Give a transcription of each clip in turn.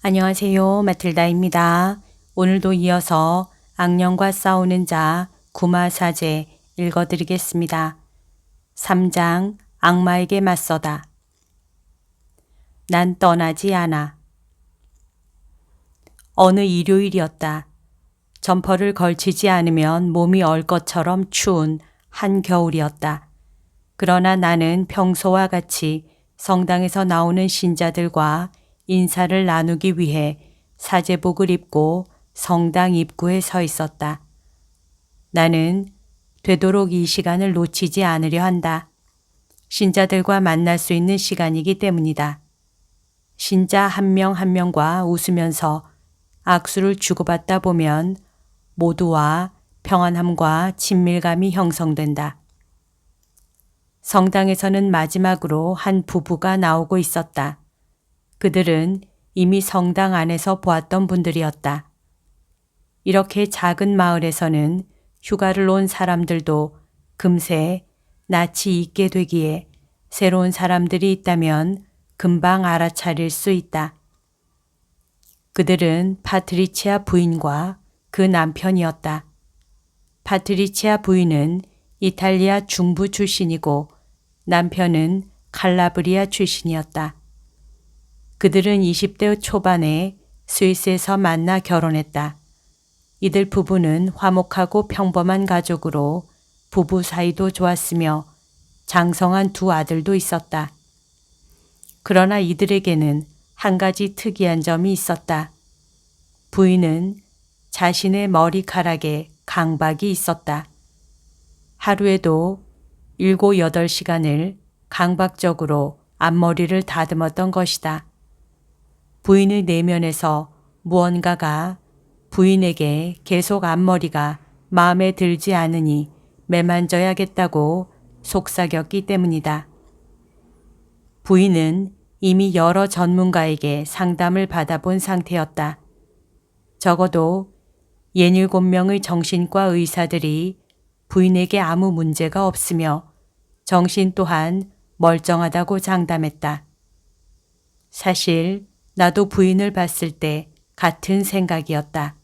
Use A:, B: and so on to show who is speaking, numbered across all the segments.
A: 안녕하세요. 마틸다입니다. 오늘도 이어서 악령과 싸우는 자 구마사제 읽어드리겠습니다. 3장 악마에게 맞서다. 난 떠나지 않아. 어느 일요일이었다. 점퍼를 걸치지 않으면 몸이 얼 것처럼 추운 한겨울이었다. 그러나 나는 평소와 같이 성당에서 나오는 신자들과 인사를 나누기 위해 사제복을 입고 성당 입구에 서 있었다. 나는 되도록 이 시간을 놓치지 않으려 한다. 신자들과 만날 수 있는 시간이기 때문이다. 신자 한 명 한 명과 웃으면서 악수를 주고받다 보면 모두와 평안함과 친밀감이 형성된다. 성당에서는 마지막으로 한 부부가 나오고 있었다. 그들은 이미 성당 안에서 보았던 분들이었다. 이렇게 작은 마을에서는 휴가를 온 사람들도 금세 낯이 익게 되기에 새로운 사람들이 있다면 금방 알아차릴 수 있다. 그들은 파트리치아 부인과 그 남편이었다. 파트리치아 부인은 이탈리아 중부 출신이고 남편은 칼라브리아 출신이었다. 그들은 20대 초반에 스위스에서 만나 결혼했다. 이들 부부는 화목하고 평범한 가족으로 부부 사이도 좋았으며 장성한 두 아들도 있었다. 그러나 이들에게는 한 가지 특이한 점이 있었다. 부인은 자신의 머리카락에 강박이 있었다. 하루에도 7, 8시간을 강박적으로 앞머리를 다듬었던 것이다. 부인의 내면에서 무언가가 부인에게 계속 앞머리가 마음에 들지 않으니 매만져야겠다고 속삭였기 때문이다. 부인은 이미 여러 전문가에게 상담을 받아본 상태였다. 적어도 67명의 정신과 의사들이 부인에게 아무 문제가 없으며 정신 또한 멀쩡하다고 장담했다. 사실 나도 부인을 봤을 때 같은 생각이었다.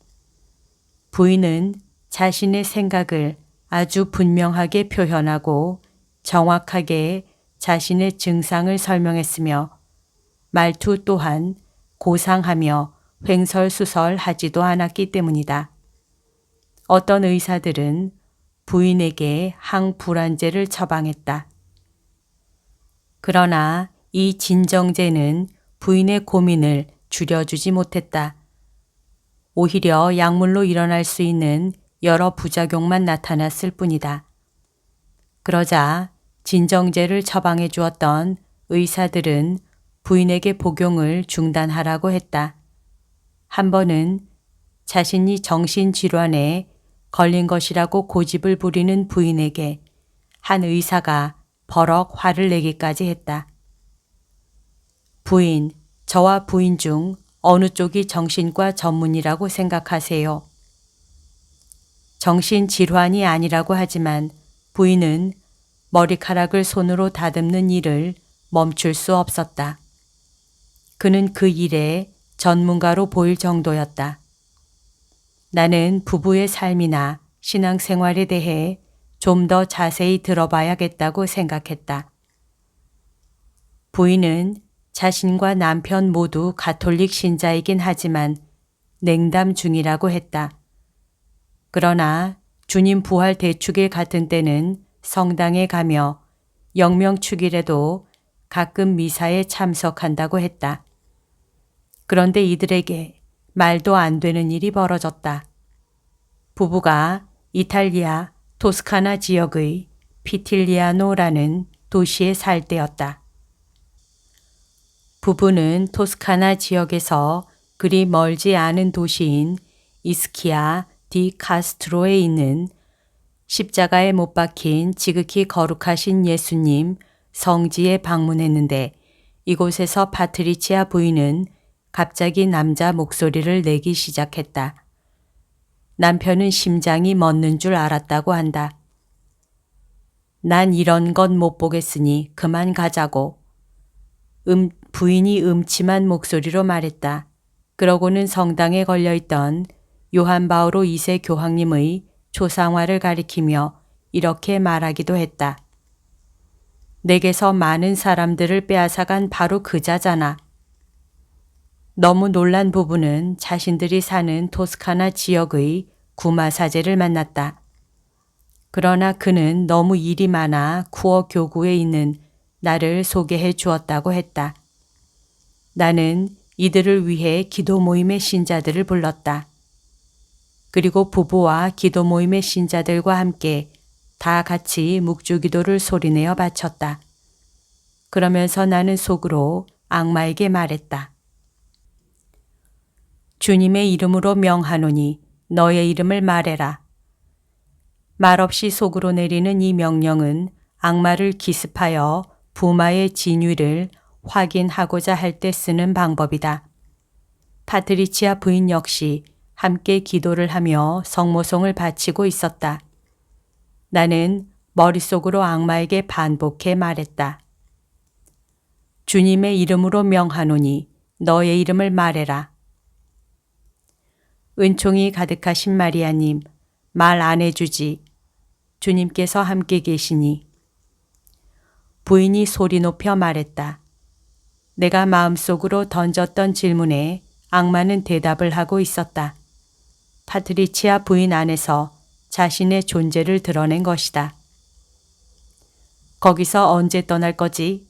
A: 부인은 자신의 생각을 아주 분명하게 표현하고 정확하게 자신의 증상을 설명했으며 말투 또한 고상하며 횡설수설하지도 않았기 때문이다. 어떤 의사들은 부인에게 항불안제를 처방했다. 그러나 이 진정제는 부인의 고민을 줄여주지 못했다. 오히려 약물로 일어날 수 있는 여러 부작용만 나타났을 뿐이다. 그러자 진정제를 처방해 주었던 의사들은 부인에게 복용을 중단하라고 했다. 한 번은 자신이 정신질환에 걸린 것이라고 고집을 부리는 부인에게 한 의사가 버럭 화를 내기까지 했다. 부인, 저와 부인 중 어느 쪽이 정신과 전문이라고 생각하세요? 정신질환이 아니라고 하지만 부인은 머리카락을 손으로 다듬는 일을 멈출 수 없었다. 그는 그 일에 전문가로 보일 정도였다. 나는 부부의 삶이나 신앙생활에 대해 좀 더 자세히 들어봐야겠다고 생각했다. 부인은 자신과 남편 모두 가톨릭 신자이긴 하지만 냉담 중이라고 했다. 그러나 주님 부활 대축일 같은 때는 성당에 가며 영명축일에도 가끔 미사에 참석한다고 했다. 그런데 이들에게 말도 안 되는 일이 벌어졌다. 부부가 이탈리아 토스카나 지역의 피틸리아노라는 도시에 살 때였다. 부부는 토스카나 지역에서 그리 멀지 않은 도시인 이스키아 디 카스트로에 있는 십자가에 못 박힌 지극히 거룩하신 예수님 성지에 방문했는데 이곳에서 파트리치아 부인은 갑자기 남자 목소리를 내기 시작했다. 남편은 심장이 멎는 줄 알았다고 한다. 난 이런 건 못 보겠으니 그만 가자고. 부인이 음침한 목소리로 말했다. 그러고는 성당에 걸려있던 요한 바오로 2세 교황님의 초상화를 가리키며 이렇게 말하기도 했다. 내게서 많은 사람들을 빼앗아간 바로 그자잖아. 너무 놀란 부부는 자신들이 사는 토스카나 지역의 구마사제를 만났다. 그러나 그는 너무 일이 많아 쿠어 교구에 있는 나를 소개해 주었다고 했다. 나는 이들을 위해 기도 모임의 신자들을 불렀다. 그리고 부부와 기도 모임의 신자들과 함께 다 같이 묵주기도를 소리내어 바쳤다. 그러면서 나는 속으로 악마에게 말했다. 주님의 이름으로 명하노니 너의 이름을 말해라. 말없이 속으로 내리는 이 명령은 악마를 기습하여 부마의 진위를 확인하고자 할 때 쓰는 방법이다. 파트리치아 부인 역시 함께 기도를 하며 성모송을 바치고 있었다. 나는 머릿속으로 악마에게 반복해 말했다. 주님의 이름으로 명하노니 너의 이름을 말해라. 은총이 가득하신 마리아님, 말 안 해주지. 주님께서 함께 계시니. 부인이 소리 높여 말했다. 내가 마음속으로 던졌던 질문에 악마는 대답을 하고 있었다. 파트리치아 부인 안에서 자신의 존재를 드러낸 것이다. 거기서 언제 떠날 거지?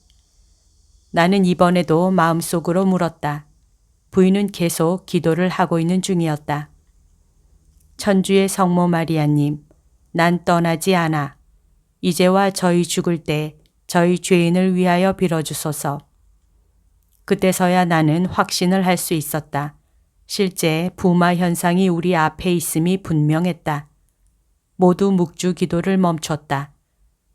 A: 나는 이번에도 마음속으로 물었다. 부인은 계속 기도를 하고 있는 중이었다. 천주의 성모 마리아님, 난 떠나지 않아. 이제와 저희 죽을 때 저희 죄인을 위하여 빌어주소서. 그때서야 나는 확신을 할 수 있었다. 실제 부마 현상이 우리 앞에 있음이 분명했다. 모두 묵주 기도를 멈췄다.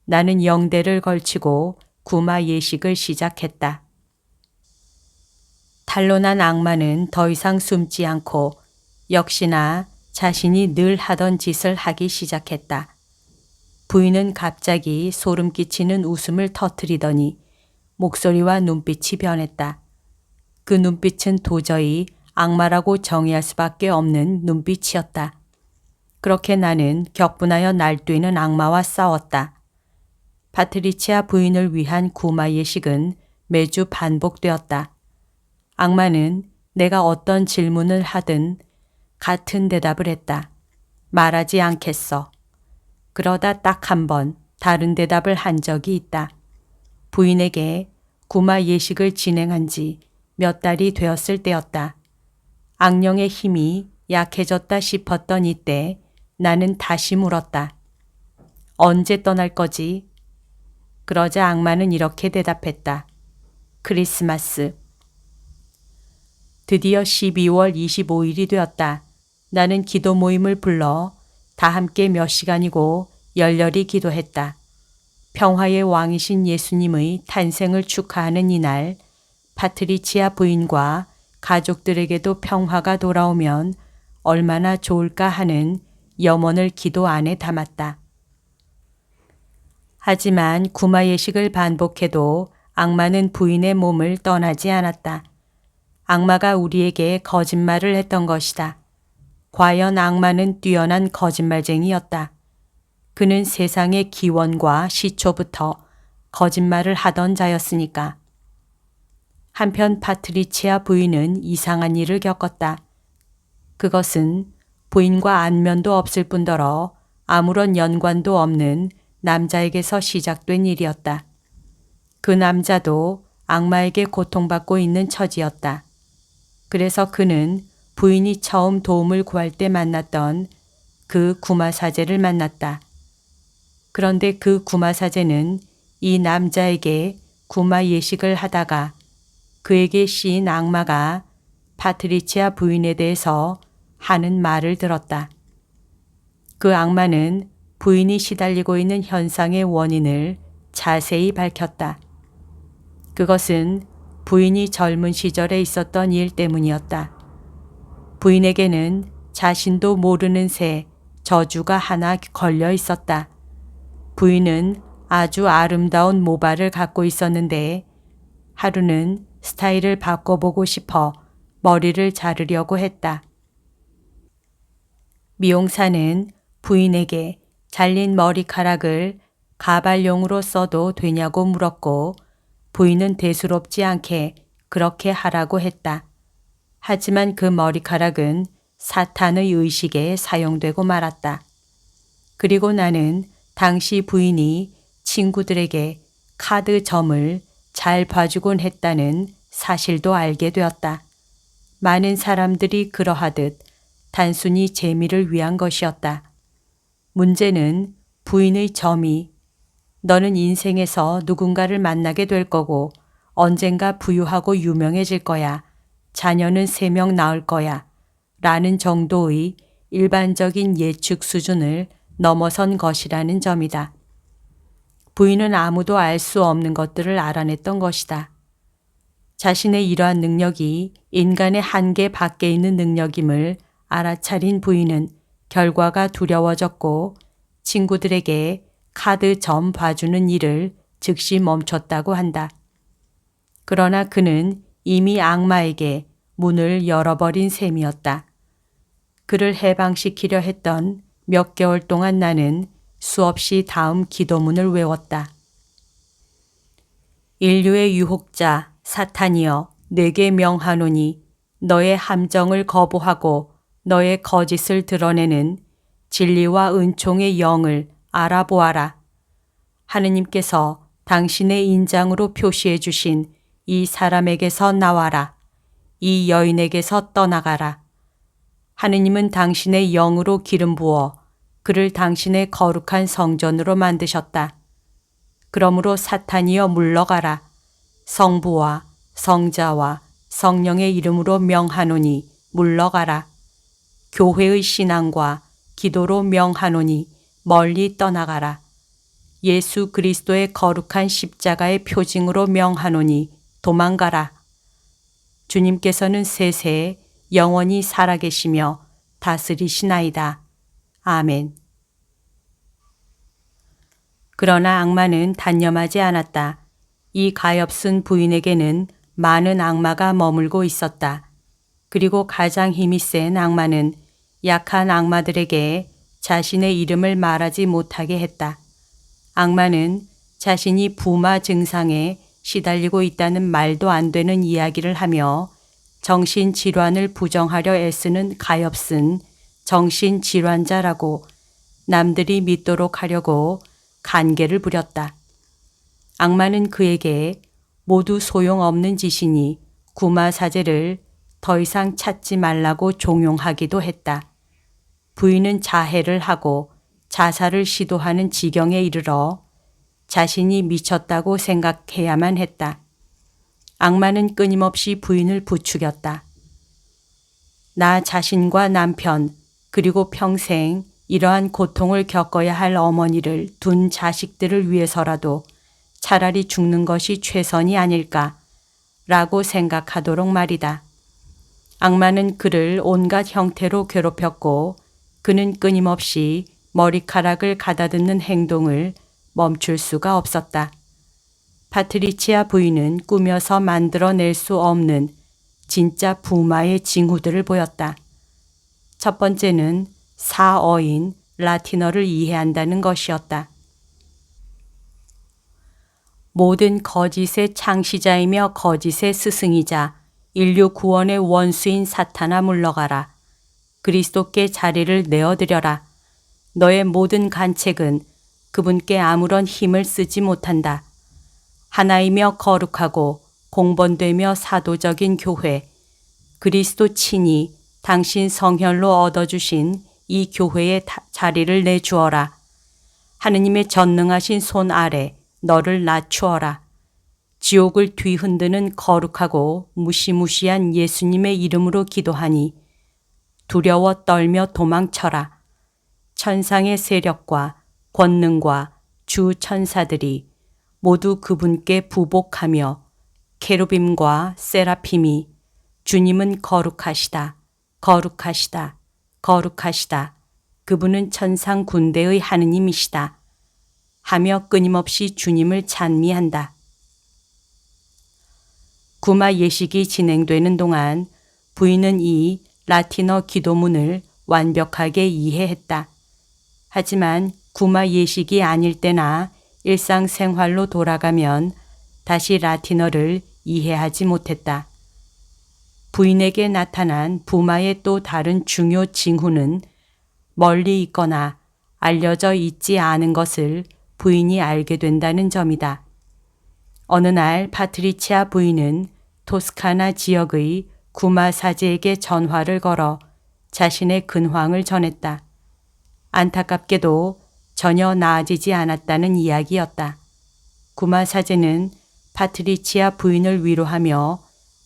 A: 나는 영대를 걸치고 구마 예식을 시작했다. 탄로난 악마는 더 이상 숨지 않고 역시나 자신이 늘 하던 짓을 하기 시작했다. 부인은 갑자기 소름 끼치는 웃음을 터뜨리더니 목소리와 눈빛이 변했다. 그 눈빛은 도저히 악마라고 정의할 수밖에 없는 눈빛이었다. 그렇게 나는 격분하여 날뛰는 악마와 싸웠다. 파트리치아 부인을 위한 구마 예식은 매주 반복되었다. 악마는 내가 어떤 질문을 하든 같은 대답을 했다. 말하지 않겠어. 그러다 딱 한 번 다른 대답을 한 적이 있다. 부인에게 구마 예식을 진행한 지 몇 달이 되었을 때였다. 악령의 힘이 약해졌다 싶었던 이때 나는 다시 물었다. 언제 떠날 거지? 그러자 악마는 이렇게 대답했다. 크리스마스. 드디어 12월 25일이 되었다. 나는 기도 모임을 불러 다 함께 몇 시간이고 열렬히 기도했다. 평화의 왕이신 예수님의 탄생을 축하하는 이날, 파트리치아 부인과 가족들에게도 평화가 돌아오면 얼마나 좋을까 하는 염원을 기도 안에 담았다. 하지만 구마 예식을 반복해도 악마는 부인의 몸을 떠나지 않았다. 악마가 우리에게 거짓말을 했던 것이다. 과연 악마는 뛰어난 거짓말쟁이였다. 그는 세상의 기원과 시초부터 거짓말을 하던 자였으니까. 한편 파트리치아 부인은 이상한 일을 겪었다. 그것은 부인과 안면도 없을 뿐더러 아무런 연관도 없는 남자에게서 시작된 일이었다. 그 남자도 악마에게 고통받고 있는 처지였다. 그래서 그는 부인이 처음 도움을 구할 때 만났던 그 구마사제를 만났다. 그런데 그 구마사제는 이 남자에게 구마 예식을 하다가 그에게 씌인 악마가 파트리치아 부인에 대해서 하는 말을 들었다. 그 악마는 부인이 시달리고 있는 현상의 원인을 자세히 밝혔다. 그것은 부인이 젊은 시절에 있었던 일 때문이었다. 부인에게는 자신도 모르는 새 저주가 하나 걸려 있었다. 부인은 아주 아름다운 모발을 갖고 있었는데 하루는 스타일을 바꿔보고 싶어 머리를 자르려고 했다. 미용사는 부인에게 잘린 머리카락을 가발용으로 써도 되냐고 물었고 부인은 대수롭지 않게 그렇게 하라고 했다. 하지만 그 머리카락은 사탄의 의식에 사용되고 말았다. 그리고 나는 당시 부인이 친구들에게 카드 점을 잘 봐주곤 했다는 사실도 알게 되었다. 많은 사람들이 그러하듯 단순히 재미를 위한 것이었다. 문제는 부인의 점이 너는 인생에서 누군가를 만나게 될 거고 언젠가 부유하고 유명해질 거야. 자녀는 3명 낳을 거야. 라는 정도의 일반적인 예측 수준을 넘어선 것이라는 점이다. 부인은 아무도 알 수 없는 것들을 알아냈던 것이다. 자신의 이러한 능력이 인간의 한계 밖에 있는 능력임을 알아차린 부인은 결과가 두려워졌고 친구들에게 카드 점 봐주는 일을 즉시 멈췄다고 한다. 그러나 그는 이미 악마에게 문을 열어버린 셈이었다. 그를 해방시키려 했던 몇 개월 동안 나는 수없이 다음 기도문을 외웠다. 인류의 유혹자 사탄이여 내게 명하노니 너의 함정을 거부하고 너의 거짓을 드러내는 진리와 은총의 영을 알아보아라. 하느님께서 당신의 인장으로 표시해 주신 이 사람에게서 나와라. 이 여인에게서 떠나가라. 하느님은 당신의 영으로 기름 부어 그를 당신의 거룩한 성전으로 만드셨다. 그러므로 사탄이여 물러가라. 성부와 성자와 성령의 이름으로 명하노니 물러가라. 교회의 신앙과 기도로 명하노니 멀리 떠나가라. 예수 그리스도의 거룩한 십자가의 표징으로 명하노니 도망가라. 주님께서는 세세에 영원히 살아계시며 다스리시나이다. 아멘. 그러나 악마는 단념하지 않았다. 이 가엾은 부인에게는 많은 악마가 머물고 있었다. 그리고 가장 힘이 센 악마는 약한 악마들에게 자신의 이름을 말하지 못하게 했다. 악마는 자신이 부마 증상에 시달리고 있다는 말도 안 되는 이야기를 하며 정신질환을 부정하려 애쓰는 가엾은 정신질환자라고 남들이 믿도록 하려고 간계를 부렸다. 악마는 그에게 모두 소용없는 짓이니 구마사제를 더 이상 찾지 말라고 종용하기도 했다. 부인은 자해를 하고 자살을 시도하는 지경에 이르러 자신이 미쳤다고 생각해야만 했다. 악마는 끊임없이 부인을 부추겼다. 나 자신과 남편 그리고 평생 이러한 고통을 겪어야 할 어머니를 둔 자식들을 위해서라도 차라리 죽는 것이 최선이 아닐까 라고 생각하도록 말이다. 악마는 그를 온갖 형태로 괴롭혔고 그는 끊임없이 머리카락을 가다듬는 행동을 멈출 수가 없었다. 파트리치아 부인은 꾸며서 만들어낼 수 없는 진짜 부마의 징후들을 보였다. 첫 번째는 사어인 라틴어를 이해한다는 것이었다. 모든 거짓의 창시자이며 거짓의 스승이자 인류 구원의 원수인 사탄아 물러가라. 그리스도께 자리를 내어드려라. 너의 모든 간책은 그분께 아무런 힘을 쓰지 못한다. 하나이며 거룩하고 공번되며 사도적인 교회, 그리스도 친히 당신 성혈로 얻어주신 이 교회에 자리를 내주어라. 하느님의 전능하신 손 아래 너를 낮추어라. 지옥을 뒤흔드는 거룩하고 무시무시한 예수님의 이름으로 기도하니 두려워 떨며 도망쳐라. 천상의 세력과 권능과 주 천사들이 모두 그분께 부복하며 케루빔과 세라핌이 주님은 거룩하시다, 거룩하시다, 거룩하시다. 그분은 천상 군대의 하느님이시다. 하며 끊임없이 주님을 찬미한다. 구마 예식이 진행되는 동안 부인은 이 라틴어 기도문을 완벽하게 이해했다. 하지만 구마 예식이 아닐 때나 일상생활로 돌아가면 다시 라틴어를 이해하지 못했다. 부인에게 나타난 부마의 또 다른 중요 징후는 멀리 있거나 알려져 있지 않은 것을 부인이 알게 된다는 점이다. 어느 날 파트리치아 부인은 토스카나 지역의 구마 사제에게 전화를 걸어 자신의 근황을 전했다. 안타깝게도 전혀 나아지지 않았다는 이야기였다. 구마 사제는 파트리치아 부인을 위로하며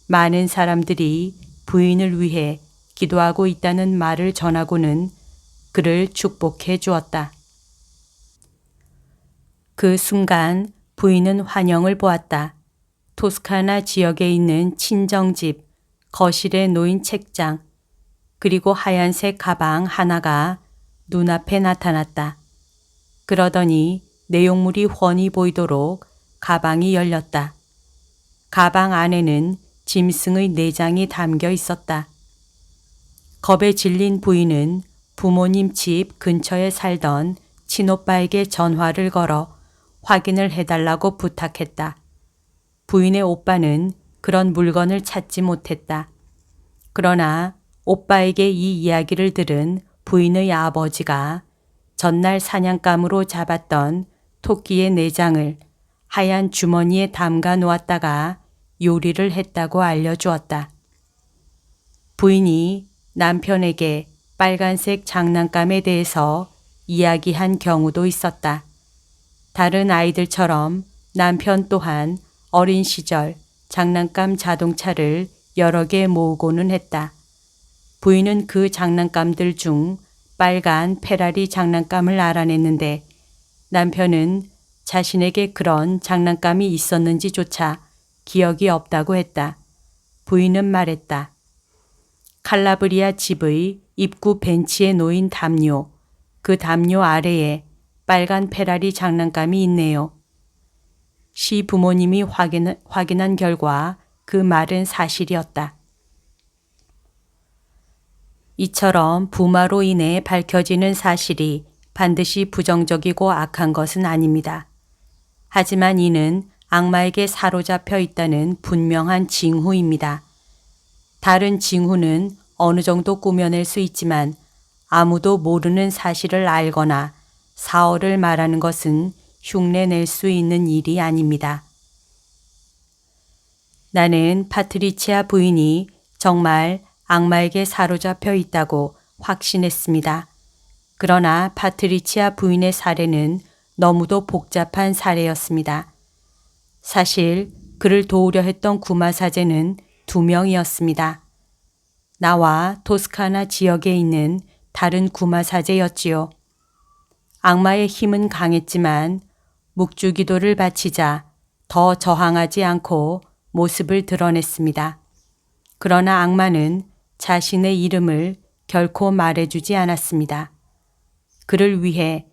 A: 많은 사람들이 부인을 위해 기도하고 있다는 말을 전하고는 그를 축복해 주었다. 그 순간 부인은 환영을 보았다. 토스카나 지역에 있는 친정집, 거실에 놓인 책장, 그리고 하얀색 가방 하나가 눈앞에 나타났다. 그러더니 내용물이 훤히 보이도록 가방이 열렸다. 가방 안에는 짐승의 내장이 담겨 있었다. 겁에 질린 부인은 부모님 집 근처에 살던 친오빠에게 전화를 걸어 확인을 해달라고 부탁했다. 부인의 오빠는 그런 물건을 찾지 못했다. 그러나 오빠에게 이 이야기를 들은 부인의 아버지가 전날 사냥감으로 잡았던 토끼의 내장을 하얀 주머니에 담가 놓았다가 요리를 했다고 알려주었다. 부인이 남편에게 빨간색 장난감에 대해서 이야기한 경우도 있었다. 다른 아이들처럼 남편 또한 어린 시절 장난감 자동차를 여러 개 모으고는 했다. 부인은 그 장난감들 중 빨간 페라리 장난감을 알아냈는데 남편은 자신에게 그런 장난감이 있었는지조차 기억이 없다고 했다. 부인은 말했다. 칼라브리아 집의 입구 벤치에 놓인 담요, 그 담요 아래에 빨간 페라리 장난감이 있네요. 시부모님이 확인한 결과 그 말은 사실이었다. 이처럼 부마로 인해 밝혀지는 사실이 반드시 부정적이고 악한 것은 아닙니다. 하지만 이는 악마에게 사로잡혀 있다는 분명한 징후입니다. 다른 징후는 어느 정도 꾸며낼 수 있지만 아무도 모르는 사실을 알거나 사월을 말하는 것은 흉내낼 수 있는 일이 아닙니다. 나는 파트리치아 부인이 정말 악마에게 사로잡혀 있다고 확신했습니다. 그러나 파트리치아 부인의 사례는 너무도 복잡한 사례였습니다. 사실 그를 도우려 했던 구마 사제는 2명이었습니다. 나와 토스카나 지역에 있는 다른 구마 사제였지요. 악마의 힘은 강했지만 묵주기도를 바치자 더 저항하지 않고 모습을 드러냈습니다. 그러나 악마는 자신의 이름을 결코 말해주지 않았습니다. 그를 위해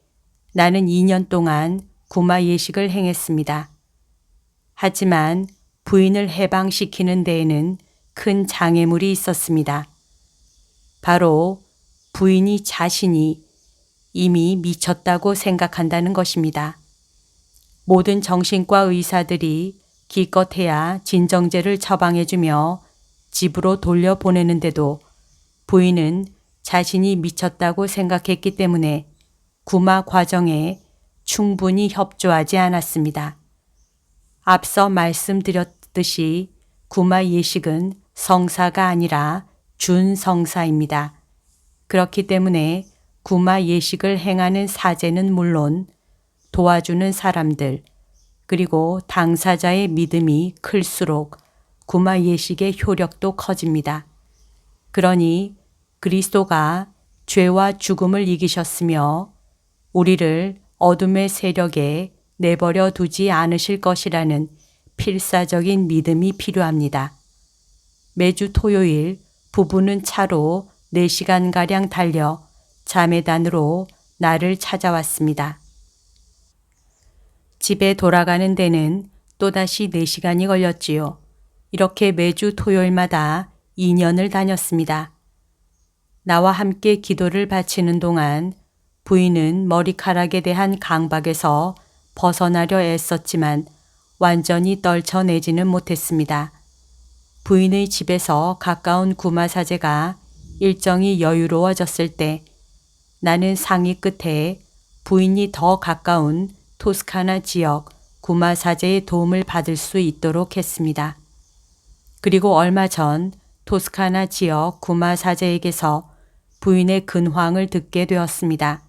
A: 나는 2년 동안 구마 예식을 행했습니다. 하지만 부인을 해방시키는 데에는 큰 장애물이 있었습니다. 바로 부인이 자신이 이미 미쳤다고 생각한다는 것입니다. 모든 정신과 의사들이 기껏해야 진정제를 처방해주며 집으로 돌려보내는데도 부인은 자신이 미쳤다고 생각했기 때문에 구마 과정에 충분히 협조하지 않았습니다. 앞서 말씀드렸듯이 구마 예식은 성사가 아니라 준성사입니다. 그렇기 때문에 구마 예식을 행하는 사제는 물론 도와주는 사람들 그리고 당사자의 믿음이 클수록 구마 예식의 효력도 커집니다. 그러니 그리스도가 죄와 죽음을 이기셨으며 우리를 어둠의 세력에 내버려 두지 않으실 것이라는 필사적인 믿음이 필요합니다. 매주 토요일 부부는 차로 4시간가량 달려 자매단으로 나를 찾아왔습니다. 집에 돌아가는 데는 또다시 4시간이 걸렸지요. 이렇게 매주 토요일마다 2년을 다녔습니다. 나와 함께 기도를 바치는 동안 부인은 머리카락에 대한 강박에서 벗어나려 애썼지만 완전히 떨쳐내지는 못했습니다. 부인의 집에서 가까운 구마사제가 일정이 여유로워졌을 때 나는 상의 끝에 부인이 더 가까운 토스카나 지역 구마사제의 도움을 받을 수 있도록 했습니다. 그리고 얼마 전 토스카나 지역 구마사제에게서 부인의 근황을 듣게 되었습니다.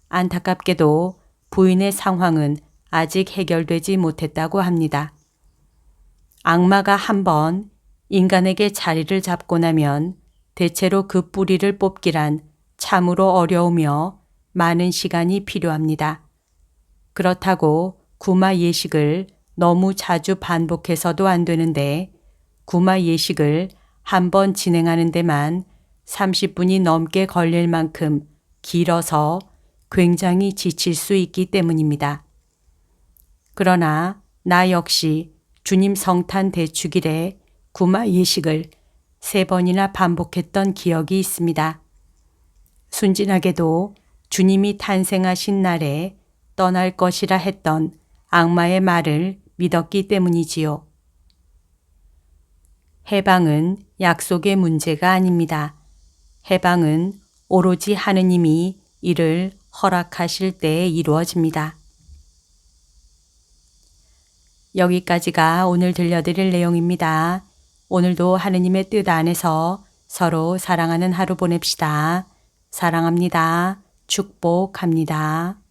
A: 안타깝게도 부인의 상황은 아직 해결되지 못했다고 합니다. 악마가 한번 인간에게 자리를 잡고 나면 대체로 그 뿌리를 뽑기란 참으로 어려우며 많은 시간이 필요합니다. 그렇다고 구마 예식을 너무 자주 반복해서도 안 되는데 구마 예식을 한번 진행하는 데만 30분이 넘게 걸릴 만큼 길어서 굉장히 지칠 수 있기 때문입니다. 그러나 나 역시 주님 성탄 대축일에 구마 예식을 3번이나 반복했던 기억이 있습니다. 순진하게도 주님이 탄생하신 날에 떠날 것이라 했던 악마의 말을 믿었기 때문이지요. 해방은 약속의 문제가 아닙니다. 해방은 오로지 하느님이 이를 허락하실 때에 이루어집니다. 여기까지가 오늘 들려드릴 내용입니다. 오늘도 하느님의 뜻 안에서 서로 사랑하는 하루 보냅시다. 사랑합니다. 축복합니다.